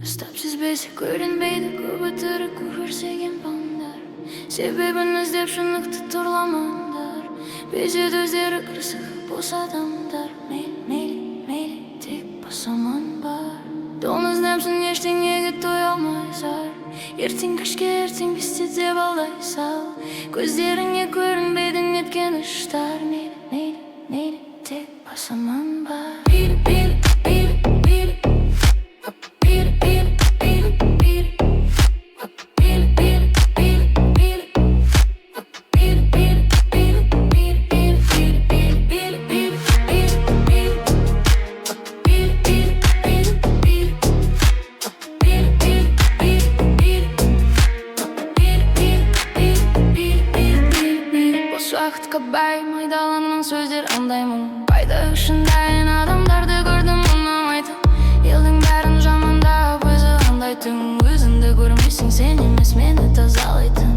Stopsiz besi görünmeydi, көбітірі көрсеген балдар. Себебін іздеп шындықты тұрламаңдар. Безеді өздері кірсік бос адамдар. Мейлі, тек бос аман бар. Дон іздемсің, ештеңеге тоя алмайсар. Ертең кешке, ертең бесте деп алдай сал. Көздеріңе көрінбейді неткен ұштар. Мейлі, тек бос аман бар. Уақытқа бай майдаланған сөздер аңдаймын. Пайда үшін дайын адамдарды көрдім ұнамайтын. Елдің бәрін жамандап өзі аңдайтын. Өзіңді көрмейсің, сен емес мені тазалайтын.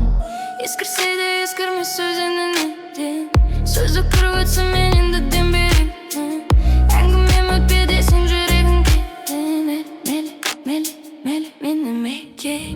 Ескірсе де ескірмес сөзінің неден. Сөзі кіріп өтсі мен енді дем берейін. Әңгімем өтпе десең жүрегің кетті. Мейлі, мені мекей.